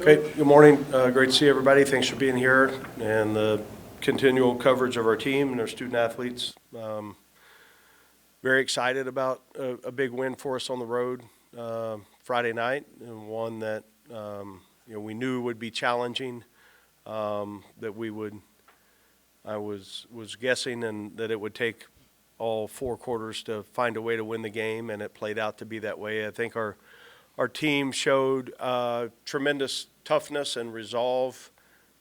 Okay, good morning. Great to see everybody. Thanks for being here and the continual coverage of our team and our student athletes. Very excited about a big win for us on the road Friday night, and one that we knew would be challenging. That we would, I was guessing, and that it would take all four quarters to find a way to win the game, and it played out to be that way. I think our team showed tremendous toughness and resolve,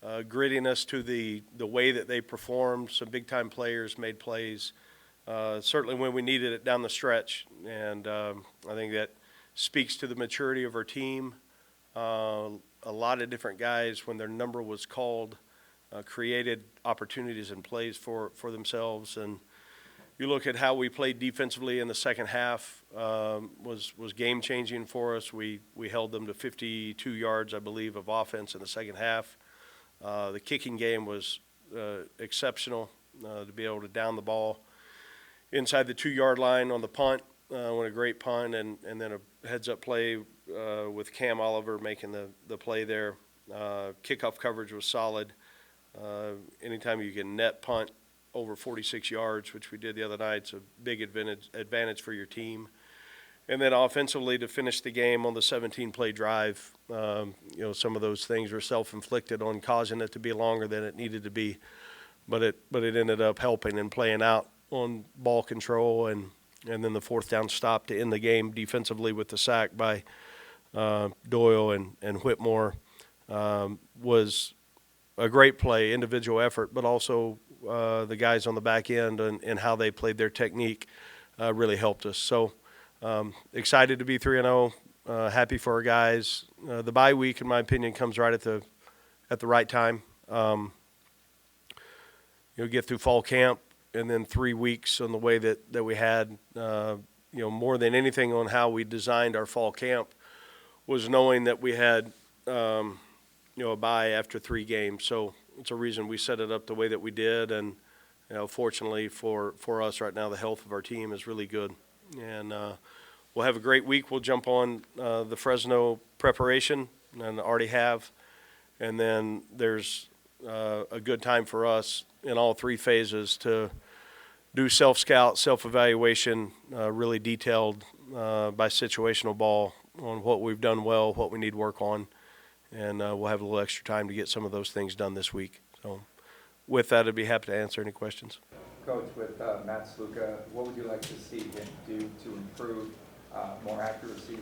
grittiness to the way that they performed. Some big-time players made plays, certainly when we needed it down the stretch. And I think that speaks to the maturity of our team. A lot of different guys, when their number was called, created opportunities and plays for themselves. And you look at how we played defensively in the second half, was game-changing for us. We held them to 52 yards, I believe, of offense in the second half. The kicking game was exceptional, to be able to down the ball inside the 2-yard line on the punt, when a great punt, and then a heads-up play with Cam Oliver making the play there. Kickoff coverage was solid. Anytime you can net punt over 46 yards, which we did the other night, it's a big advantage for your team. And then offensively, to finish the game on the 17-play drive, some of those things were self-inflicted on causing it to be longer than it needed to be, but it ended up helping and playing out on ball control, and then the fourth down stop to end the game defensively with the sack by Doyle and Whitmore was a great play, individual effort, but also the guys on the back end and how they played their technique really helped us. So excited to be 3-0, happy for our guys. The bye week, in my opinion, comes right at the right time. Get through fall camp and then 3 weeks on the way that we had. More than anything on how we designed our fall camp was knowing that we had a bye after 3 games. So it's a reason we set it up the way that we did, and fortunately for us right now, the health of our team is really good, and we'll have a great week. We'll jump on the Fresno preparation, and already have, and then there's a good time for us in all 3 phases to do self-scout, self-evaluation, really detailed by situational ball on what we've done well, what we need work on. And we'll have a little extra time to get some of those things done this week. So with that, I'd be happy to answer any questions. Coach, with Matt Sluka, what would you like to see him do to improve more accuracy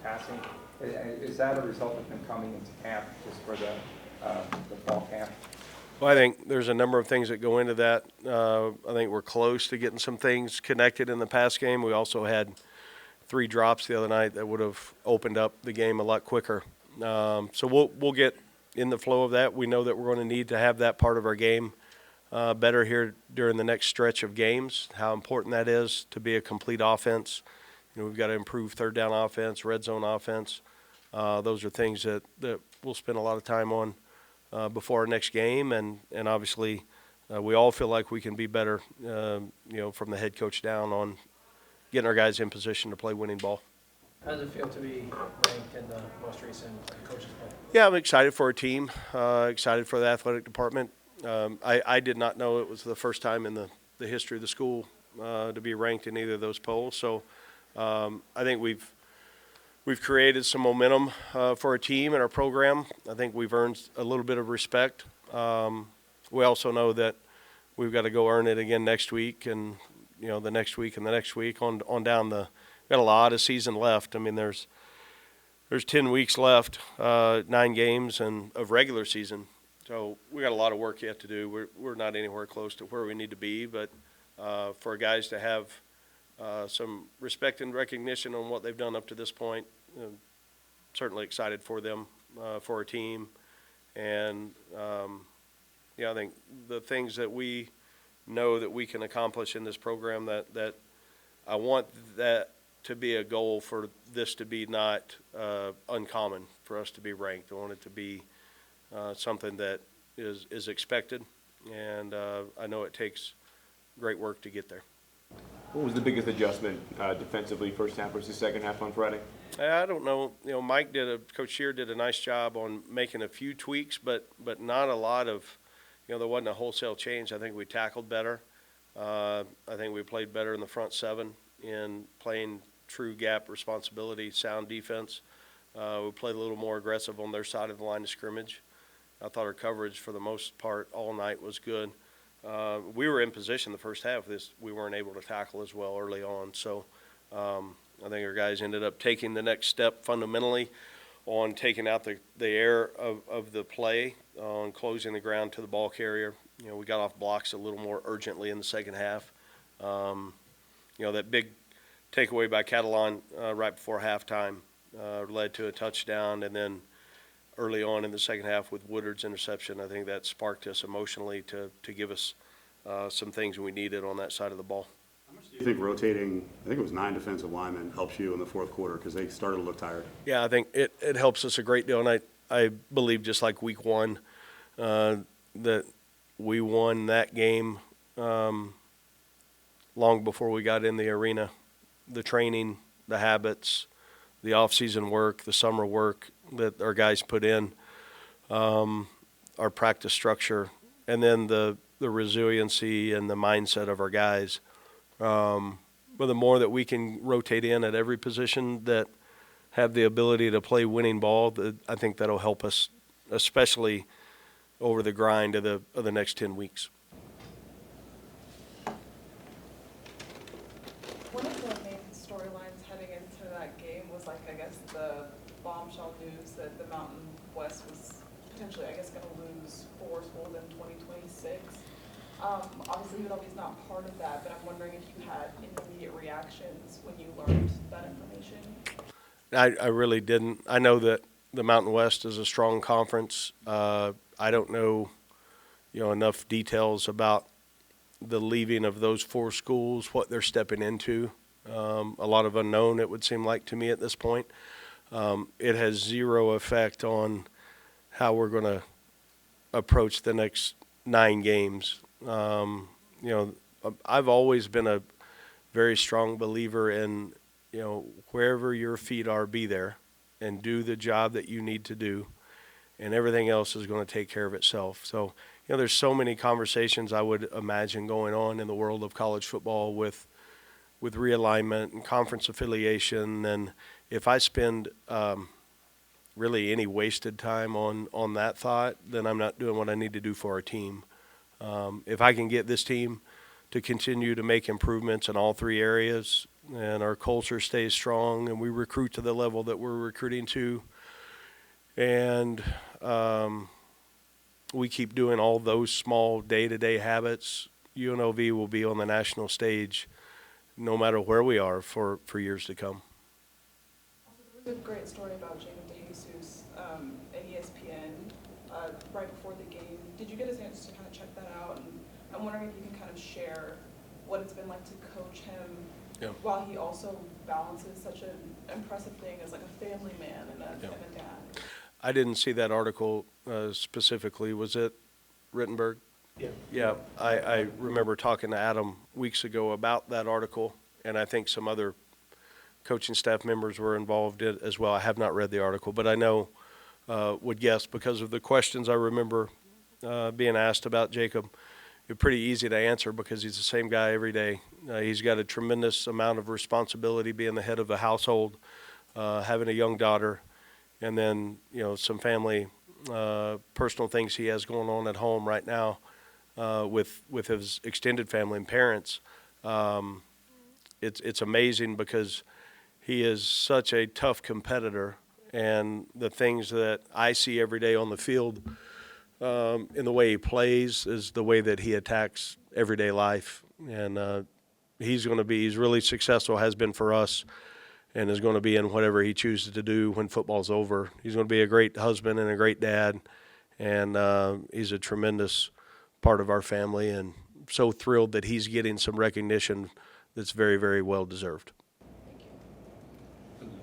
passing? Is that a result of him coming into camp just for the fall camp? Well, I think there's a number of things that go into that. I think we're close to getting some things connected in the pass game. We also had 3 drops the other night that would have opened up the game a lot quicker. So we'll get in the flow of that. We know that we're going to need to have that part of our game better here during the next stretch of games, how important that is to be a complete offense. We've got to improve third down offense, red zone offense. Those are things that we'll spend a lot of time on before our next game, and obviously we all feel like we can be better, from the head coach down on getting our guys in position to play winning ball. How does it feel to be ranked in the most recent coaches poll? Yeah, I'm excited for our team, excited for the athletic department. I did not know it was the first time in the history of the school to be ranked in either of those polls. So I think we've created some momentum for our team and our program. I think we've earned a little bit of respect. We also know that we've got to go earn it again next week, and the next week and the next week on down the. Got a lot of season left. I mean, there's 10 weeks left, 9 games and of regular season. So we got a lot of work yet to do. We're not anywhere close to where we need to be, but for our guys to have some respect and recognition on what they've done up to this point, certainly excited for them, for our team, and I think the things that we know that we can accomplish in this program that I want that to be a goal for this to be not uncommon for us to be ranked. I want it to be something that is expected, and I know it takes great work to get there. What was the biggest adjustment defensively, first half versus second half on Friday? I don't know. Coach Shear did a nice job on making a few tweaks, but not a lot of, there wasn't a wholesale change. I think we tackled better. I think we played better in the front seven in playing true gap responsibility, sound defense. We played a little more aggressive on their side of the line of scrimmage. I thought our coverage for the most part all night was good. We were in position the first half. We weren't able to tackle as well early on. So I think our guys ended up taking the next step fundamentally on taking out the air of the play, on closing the ground to the ball carrier. We got off blocks a little more urgently in the second half. That big takeaway by Catalan right before halftime led to a touchdown, and then early on in the second half with Woodard's interception, I think that sparked us emotionally to give us some things we needed on that side of the ball. How much do you think rotating, I think it was 9 defensive linemen, helps you in the fourth quarter because they started to look tired? Yeah, I think it helps us a great deal, and I believe just like week one that we won that game long before we got in the arena. The training, the habits, the off-season work, the summer work that our guys put in, our practice structure, and then the resiliency and the mindset of our guys. But the more that we can rotate in at every position that have the ability to play winning ball, I think that'll help us, especially over the grind of the next 10 weeks. One of the main storylines heading into that game was, I guess, the bombshell news that the Mountain West was potentially, going to lose 4 schools in 2026. Obviously, UNLV is not part of that, but I'm wondering if you had immediate reactions when you learned that information. I really didn't. I know that the Mountain West is a strong conference. I don't know, enough details about the leaving of those 4 schools, what they're stepping into. A lot of unknown, it would seem like to me at this point. It has zero effect on how we're going to approach the next 9 games. I've always been a very strong believer in, wherever your feet are, be there and do the job that you need to do, and everything else is going to take care of itself. So, there's so many conversations I would imagine going on in the world of college football with realignment and conference affiliation. And if I spend really any wasted time on that thought, then I'm not doing what I need to do for our team. If I can get this team to continue to make improvements in all 3 areas, and our culture stays strong, and we recruit to the level that we're recruiting to, and we keep doing all those small day-to-day habits, UNLV will be on the national stage no matter where we are for years to come. Also, there was a great story about Jacob DeJesus at ESPN right before the game. Did you get a chance to kind of check that out? And I'm wondering if you can kind of share what it's been like to coach him while he also balances such an impressive thing as like a family man and a dad. I didn't see that article specifically. Was it Rittenberg? Yeah. Yeah, I remember talking to Adam weeks ago about that article, and I think some other coaching staff members were involved in it as well. I have not read the article, but I know, would guess because of the questions I remember being asked about Jacob. It's pretty easy to answer because he's the same guy every day. He's got a tremendous amount of responsibility being the head of the household, having a young daughter, and then, some family, personal things he has going on at home right now with his extended family and parents. It's amazing because he is such a tough competitor, and the things that I see every day on the field in the way he plays is the way that he attacks everyday life. And he's really successful, has been for us, and is going to be in whatever he chooses to do when football's over. He's going to be a great husband and a great dad, and he's a tremendous part of our family, and so thrilled that he's getting some recognition that's very, very well deserved.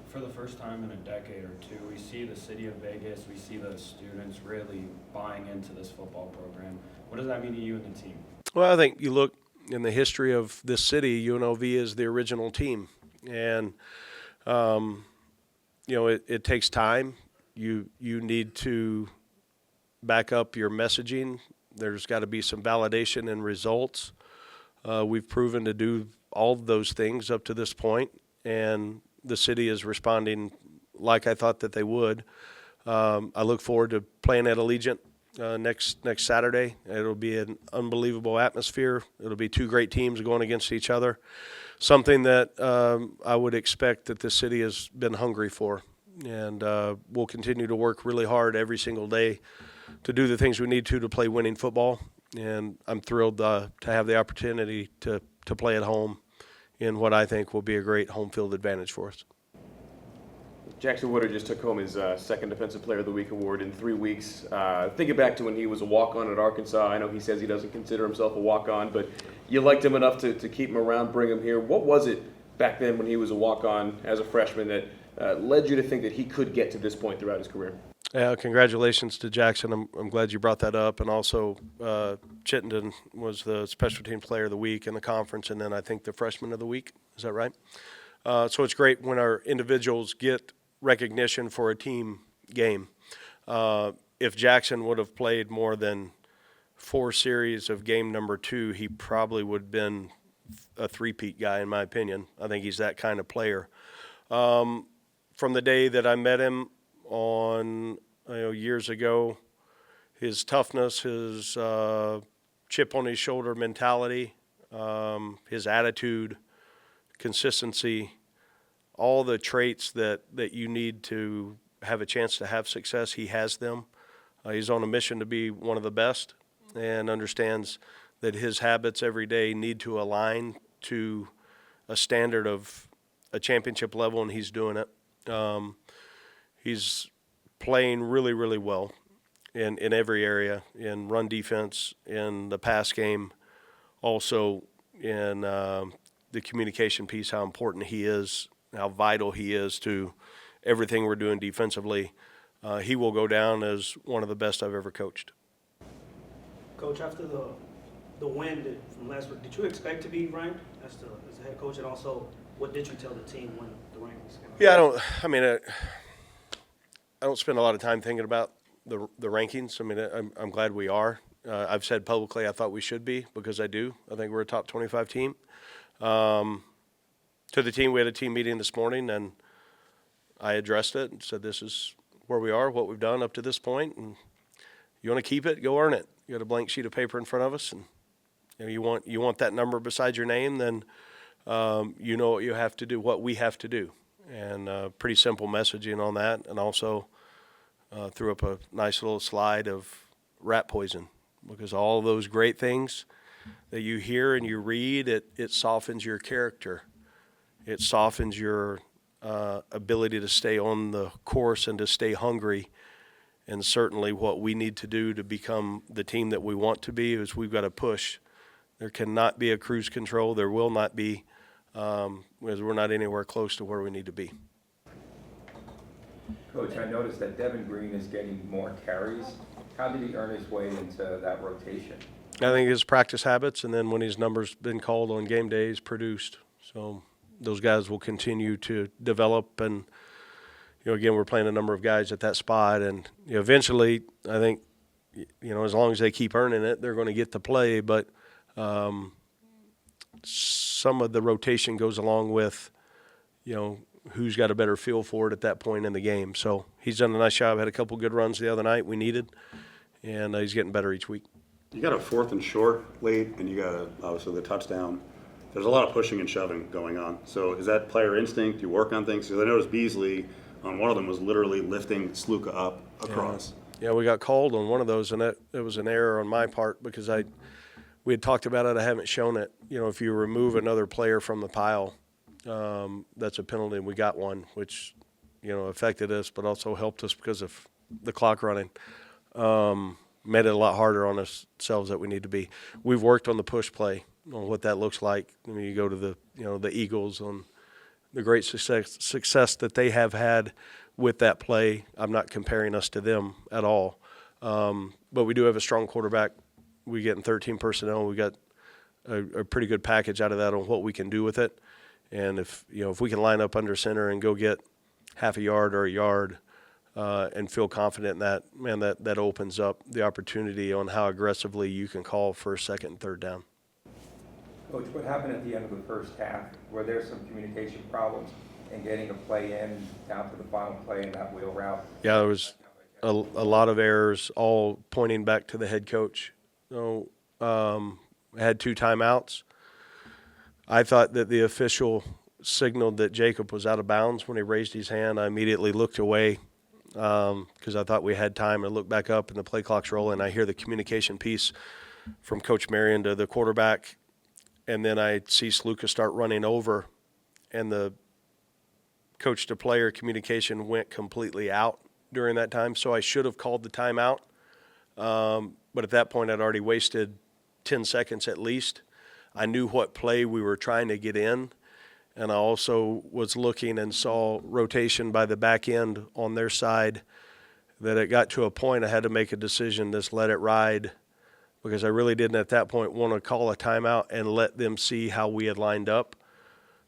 For the first time in a decade or two, we see the city of Vegas, we see the students really buying into this football program. What does that mean to you and the team? Well, I think you look in the history of this city, UNLV is the original team. And it takes time. You need to back up your messaging. There's got to be some validation and results. We've proven to do all of those things up to this point, and the city is responding like I thought that they would. I look forward to playing at Allegiant next Saturday. It'll be an unbelievable atmosphere. It'll be two great teams going against each other, something that I would expect that the city has been hungry for. And we'll continue to work really hard every single day to do the things we need to play winning football. And I'm thrilled to have the opportunity to play at home in what I think will be a great home field advantage for us. Jackson Woodard just took home his second Defensive Player of the Week award in 3 weeks. Thinking back to when he was a walk-on at Arkansas, I know he says he doesn't consider himself a walk-on, but you liked him enough to keep him around, bring him here. What was it back then when he was a walk-on as a freshman that led you to think that he could get to this point throughout his career? Yeah, congratulations to Jackson. I'm glad you brought that up. And also, Chittenden was the Special Teams Player of the Week in the conference, and then I think the Freshman of the Week. Is that right? So it's great when our individuals get recognition for a team game. If Jackson would have played more than 4 series of game number 2, he probably would have been a three-peat guy, in my opinion. I think he's that kind of player. From the day that I met him years ago, his toughness, his chip on his shoulder mentality, his attitude, consistency, all the traits that you need to have a chance to have success, he has them. He's on a mission to be one of the best and understands that his habits every day need to align to a standard of a championship level, and he's doing it. He's playing really, really well in every area, in run defense, in the pass game, also in the communication piece, how important he is, how vital he is to everything we're doing defensively. He will go down as one of the best I've ever coached. Coach, after the win from last week, did you expect to be ranked as the head coach? And also, what did you tell the team when the rankings came out? Yeah, I don't spend a lot of time thinking about the rankings. I'm glad we are. I've said publicly I thought we should be, because I do. I think we're a top 25 team. To the team, we had a team meeting this morning, and I addressed it and said, this is where we are, what we've done up to this point, and you want to keep it, go earn it. You got a blank sheet of paper in front of us, and you want that number beside your name, then you know what you have to do, what we have to do. And pretty simple messaging on that, and also threw up a nice little slide of rat poison, because all those great things that you hear and you read, it softens your character. It softens your ability to stay on the course and to stay hungry. And certainly what we need to do to become the team that we want to be is we've got to push. There cannot be a cruise control. There will not be, because we're not anywhere close to where we need to be. Coach, I noticed that Devin Green is getting more carries. How did he earn his way into that rotation? I think his practice habits, and then when his number's been called on game days, produced. So those guys will continue to develop, and again, we're playing a number of guys at that spot, and eventually, I think, as long as they keep earning it, they're going to get to play. But some of the rotation goes along with, who's got a better feel for it at that point in the game. So he's done a nice job. Had a couple good runs the other night we needed, and he's getting better each week. You got a 4th and short late, and you got obviously the touchdown. There's a lot of pushing and shoving going on. So is that player instinct? Do you work on things? Because I noticed Beasley on one of them was literally lifting Sluka up across. Yeah, we got called on one of those, and it was an error on my part, because we had talked about it. I haven't shown it. If you remove another player from the pile, that's a penalty, and we got one, which affected us, but also helped us because of the clock running. Made it a lot harder on ourselves that we need to be. We've worked on the push play, on what that looks like. You go to the Eagles, on the great success that they have had with that play. I'm not comparing us to them at all. But we do have a strong quarterback. We get in 13 personnel. We got a pretty good package out of that on what we can do with it. And if we can line up under center and go get half a yard or a yard and feel confident in that, man, that opens up the opportunity on how aggressively you can call for a second and third down. Coach, what happened at the end of the first half? Were there some communication problems in getting a play in down to the final play in that wheel route? Yeah, there was a lot of errors, all pointing back to the head coach. So, had 2 timeouts. I thought that the official signaled that Jacob was out of bounds when he raised his hand. I immediately looked away because I thought we had time. I looked back up and the play clock's rolling. I hear the communication piece from Coach Marion to the quarterback, and then I see Sluka start running over, and the coach-to-player communication went completely out during that time. So I should have called the timeout, but at that point I'd already wasted 10 seconds at least. I knew what play we were trying to get in, and I also was looking and saw rotation by the back end on their side, that it got to a point I had to make a decision, just let it ride, because I really didn't at that point want to call a timeout and let them see how we had lined up.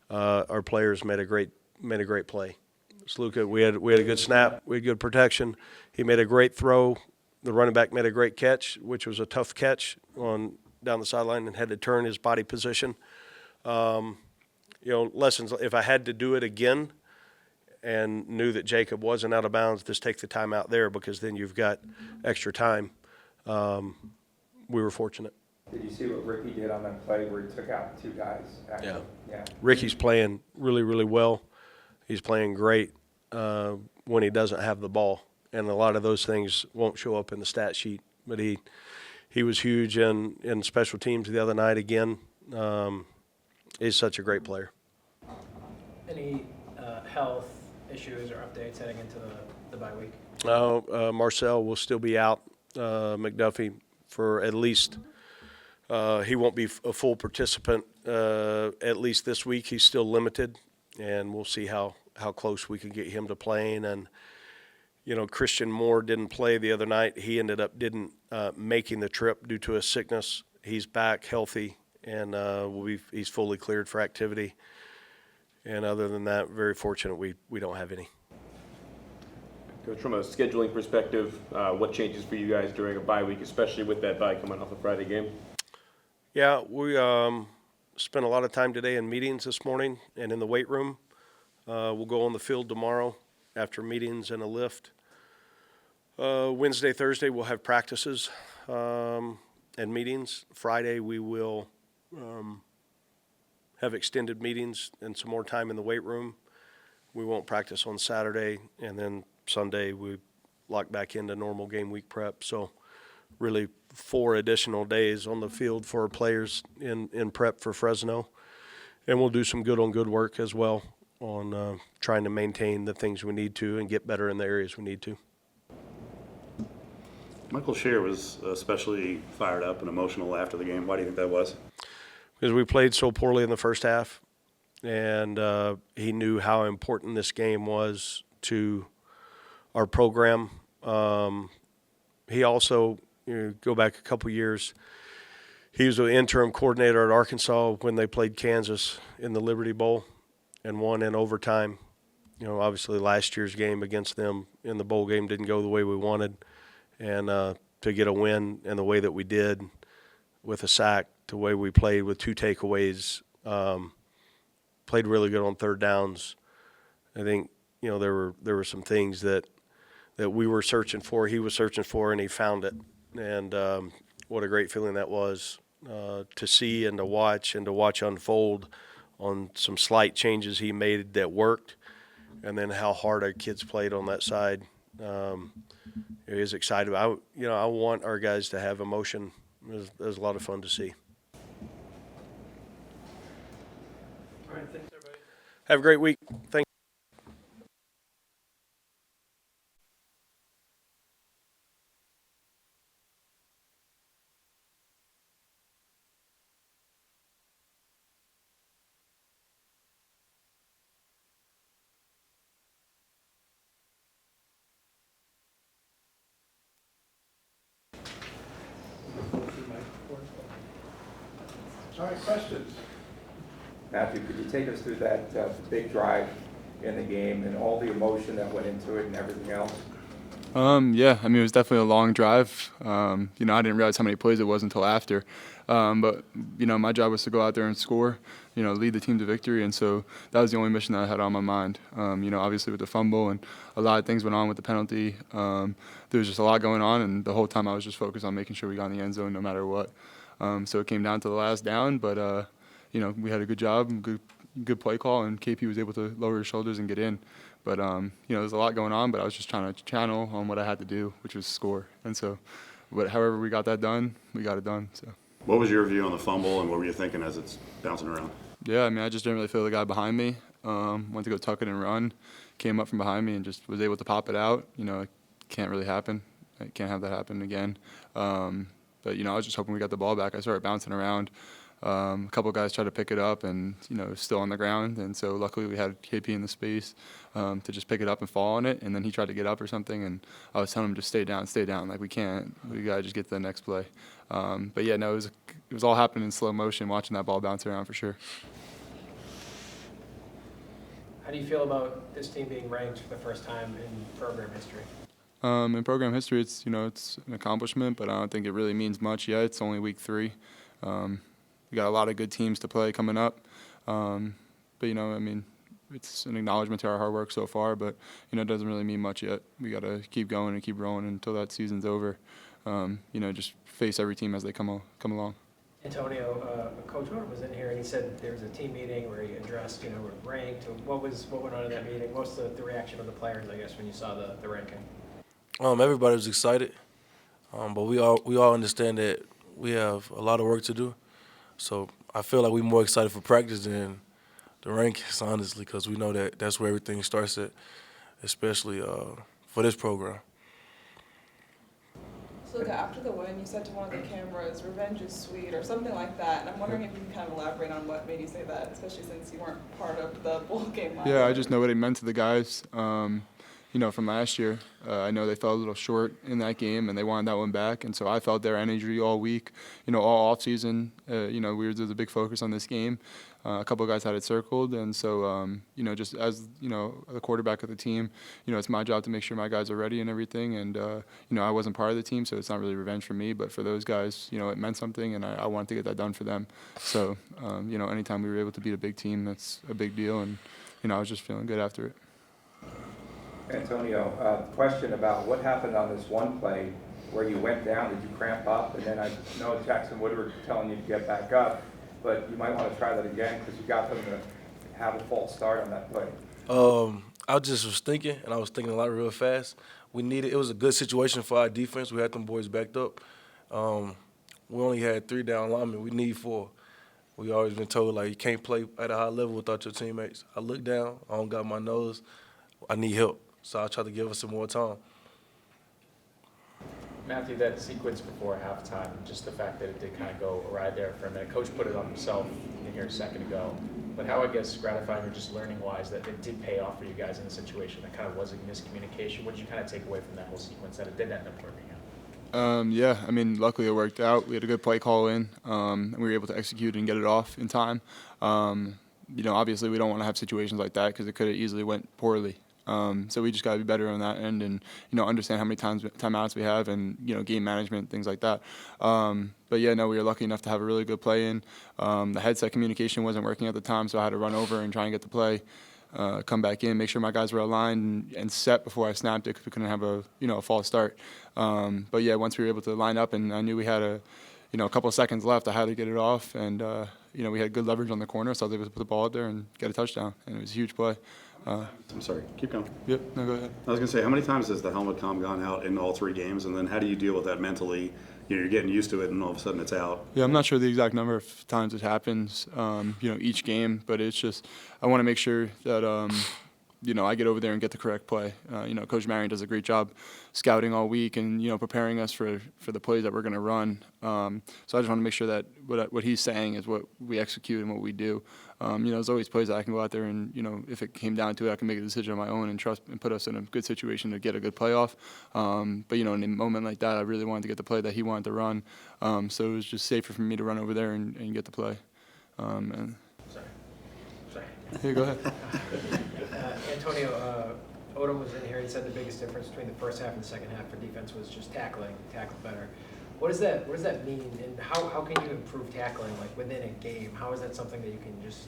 Our players made a great play. Sluka, we had a good snap, we had good protection. He made a great throw. The running back made a great catch, which was a tough catch down the sideline, and had to turn his body position. Lessons, if I had to do it again and knew that Jacob wasn't out of bounds, just take the time out there, because then you've got extra time. We were fortunate. Did you see what Ricky did on that play where he took out 2 guys? Actually? Yeah. Ricky's playing really, really well. He's playing great when he doesn't have the ball. And a lot of those things won't show up in the stat sheet. But he was huge in special teams the other night again. He's such a great player. Any health issues or updates heading into the bye week? Marcel will still be out. McDuffie for at least he won't be a full participant at least this week. He's still limited, and we'll see how close we can get him to playing. And Christian Moore didn't play the other night. He ended up didn't making the trip due to a sickness. He's back healthy, and he's fully cleared for activity. And other than that, very fortunate we don't have any. Coach, from a scheduling perspective, what changes for you guys during a bye week, especially with that bye coming off the Friday game? Yeah, we spent a lot of time today in meetings this morning and in the weight room. We'll go on the field tomorrow after meetings and a lift. Wednesday, Thursday, we'll have practices and meetings. Friday, we will have extended meetings and some more time in the weight room. We won't practice on Saturday, and then Sunday we lock back into normal game week prep. So really 4 additional days on the field for our players in prep for Fresno. And we'll do some good work as well on trying to maintain the things we need to and get better in the areas we need to. Michael Scheer was especially fired up and emotional after the game. Why do you think that was? Because we played so poorly in the first half, and he knew how important this game was to our program. He also, go back a couple years, he was an interim coordinator at Arkansas when they played Kansas in the Liberty Bowl and won in overtime. Obviously last year's game against them in the bowl game didn't go the way we wanted. And to get a win in the way that we did with a sack, the way we played with 2 takeaways, played really good on third downs. I think, there were some things that we were searching for, he was searching for, and he found it. And what a great feeling that was to see and to watch unfold on some slight changes he made that worked, and then how hard our kids played on that side. He was excited. I want our guys to have emotion. It was a lot of fun to see. All right, thanks, everybody. Have a great week. Thank you. All right, questions? Matthew, could you take us through that big drive in the game and all the emotion that went into it and everything else? Yeah, I mean, it was definitely a long drive. I didn't realize how many plays it was until after. But, my job was to go out there and score, lead the team to victory. And so that was the only mission that I had on my mind. Obviously with the fumble and a lot of things went on with the penalty. There was just a lot going on. And the whole time I was just focused on making sure we got in the end zone no matter what. So it came down to the last down. But, we had a good job, good play call, and KP was able to lower his shoulders and get in. But, there's a lot going on, but I was just trying to channel on what I had to do, which was score. And so, however we got that done, we got it done. So. What was your view on the fumble, and what were you thinking as it's bouncing around? Yeah, I mean, I just didn't really feel the guy behind me. Went to go tuck it and run, came up from behind me and just was able to pop it out. It can't really happen. I can't have that happen again. But, I was just hoping we got the ball back. I started bouncing around. A couple of guys tried to pick it up and, it was still on the ground. And so luckily we had KP in the space to just pick it up and fall on it. And then he tried to get up or something. And I was telling him just stay down. Like we got to just get to the next play. But yeah, no, it was all happening in slow motion, watching that ball bounce around for sure. How do you feel about this team being ranked for the first time in program history? In program history, it's an accomplishment, but I don't think it really means much yet. It's only week 3. We got a lot of good teams to play coming up. But, it's an acknowledgement to our hard work so far, but, it doesn't really mean much yet. We got to keep going and keep rolling until that season's over. Just face every team as they come along. Antonio, Coach Odom was in here and he said there was a team meeting where he addressed, ranked. What went on in that meeting? What was the reaction of the players, I guess, when you saw the ranking? Everybody was excited, but we all understand that we have a lot of work to do. So I feel like we're more excited for practice than the rankings, honestly, because we know that that's where everything starts at, especially for this program. So look, after the win, you said to one of the cameras, "Revenge is sweet," or something like that. And I'm wondering if you can kind of elaborate on what made you say that, especially since you weren't part of the bowl game. Yeah, I just know what it meant to the guys. From last year, I know they fell a little short in that game, and they wanted that one back. And so I felt their energy all week, all off season. There's a big focus on this game. A couple of guys had it circled, and so just as the quarterback of the team, it's my job to make sure my guys are ready and everything. And I wasn't part of the team, so it's not really revenge for me, but for those guys, it meant something, and I wanted to get that done for them. So anytime we were able to beat a big team, that's a big deal, and I was just feeling good after it. Antonio, question about what happened on this one play where you went down. Did you cramp up? And then I know Jackson Woodward telling you to get back up, but you might want to try that again because you got them to have a false start on that play. I just was thinking, and I was thinking a lot real fast. It was a good situation for our defense. We had them boys backed up. We only had 3 down linemen. We need 4. We always been told, you can't play at a high level without your teammates. I look down. I don't got my nose. I need help. So I try to give us some more time. Matthew, that sequence before halftime, just the fact that it did kind of go awry there for a minute. Coach put it on himself in here a second ago. But how, I guess, gratifying or just learning-wise that it did pay off for you guys in a situation that kind of was a miscommunication? What did you kind of take away from that whole sequence that it did end up working out? Luckily it worked out. We had a good play call in, and we were able to execute and get it off in time. Obviously we don't want to have situations like that because it could have easily went poorly. So we just got to be better on that end and, understand how many timeouts we have and, game management, things like that. We were lucky enough to have a really good play in. The headset communication wasn't working at the time, so I had to run over and try and get the play, come back in, make sure my guys were aligned and set before I snapped it because we couldn't have a false start. Once we were able to line up and I knew we had a couple of seconds left, I had to get it off and, we had good leverage on the corner, so I was able to put the ball out there and get a touchdown, and it was a huge play. I'm sorry, keep going. Yep, no, go ahead. I was going to say, how many times has the helmet comm gone out in all 3 games, and then how do you deal with that mentally? You're getting used to it, and all of a sudden it's out. Yeah, I'm not sure the exact number of times it happens, each game, but it's just I want to make sure that, I get over there and get the correct play. Coach Marion does a great job scouting all week and, preparing us for the plays that we're going to run. So I just want to make sure that what he's saying is what we execute and what we do. There's always plays that I can go out there and, if it came down to it, I can make a decision on my own and trust and put us in a good situation to get a good playoff. In a moment like that, I really wanted to get the play that he wanted to run. So it was just safer for me to run over there and get the play. Sorry. Here, go ahead. Antonio, Odom was in here, he said the biggest difference between the first half and the second half for defense was just tackle better. What does that mean, and how can you improve tackling, like, within a game? How is that something that you can just,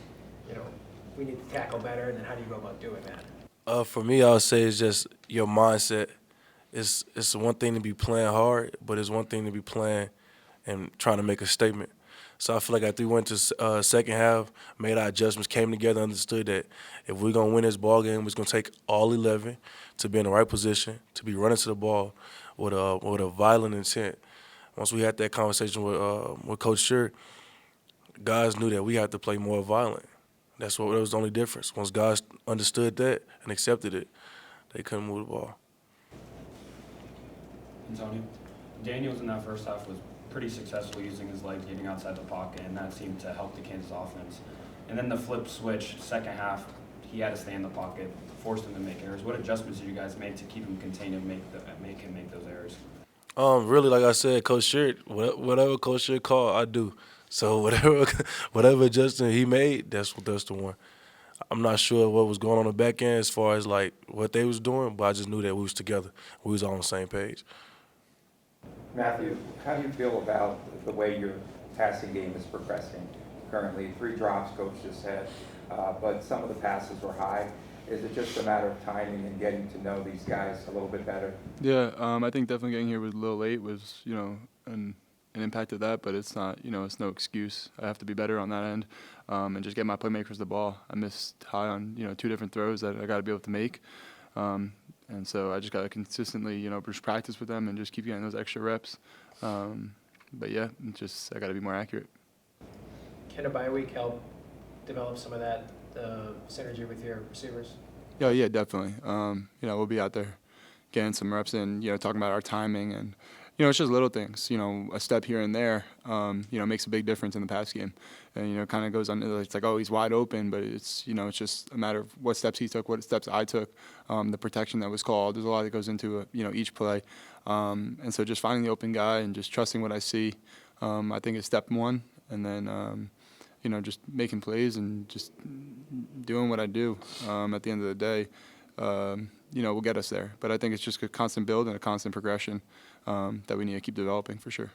we need to tackle better, and then how do you go about doing that? For me, I would say it's just your mindset. It's one thing to be playing hard, but it's one thing to be playing and trying to make a statement. So I feel like after we went to second half, made our adjustments, came together, understood that if we're going to win this ball game, it's going to take all 11 to be in the right position, to be running to the ball with a violent intent. Once we had that conversation with Coach Short, guys knew that we had to play more violent. That was the only difference. Once guys understood that and accepted it, they couldn't move the ball. Antonio, Daniels in that first half was pretty successful using his legs, getting outside the pocket, and that seemed to help the Kansas offense. And then the flip switch, second half, he had to stay in the pocket, forced him to make errors. What adjustments did you guys make to keep him contained and make him make those errors? Really, like I said, Coach Short, whatever Coach Short called, I do. So whatever adjustment he made, that's the one. I'm not sure what was going on the back end as far as like what they was doing, but I just knew that we was together. We was all on the same page. Matthew, how do you feel about the way your passing game is progressing currently? 3 drops, Coach just said, but some of the passes were high. Is it just a matter of timing and getting to know these guys a little bit better? Yeah, I think definitely getting here was a little late was, an impact of that, but it's not, it's no excuse. I have to be better on that end and just get my playmakers the ball. I missed high on, 2 different throws that I got to be able to make. And so I just got to consistently, just practice with them and just keep getting those extra reps. But yeah, I got to be more accurate. Can a bye week help develop some of that synergy with your receivers? Yeah, definitely. We'll be out there getting some reps in, talking about our timing and, it's just little things, a step here and there, makes a big difference in the pass game. And, kind of goes on, it's like, oh, he's wide open, but it's, it's just a matter of what steps he took, what steps I took, the protection that was called. There's a lot that goes into, each play. And so just finding the open guy and just trusting what I see, I think is step one. And then, just making plays and just doing what I do at the end of the day, will get us there. But I think it's just a constant build and a constant progression that we need to keep developing for sure.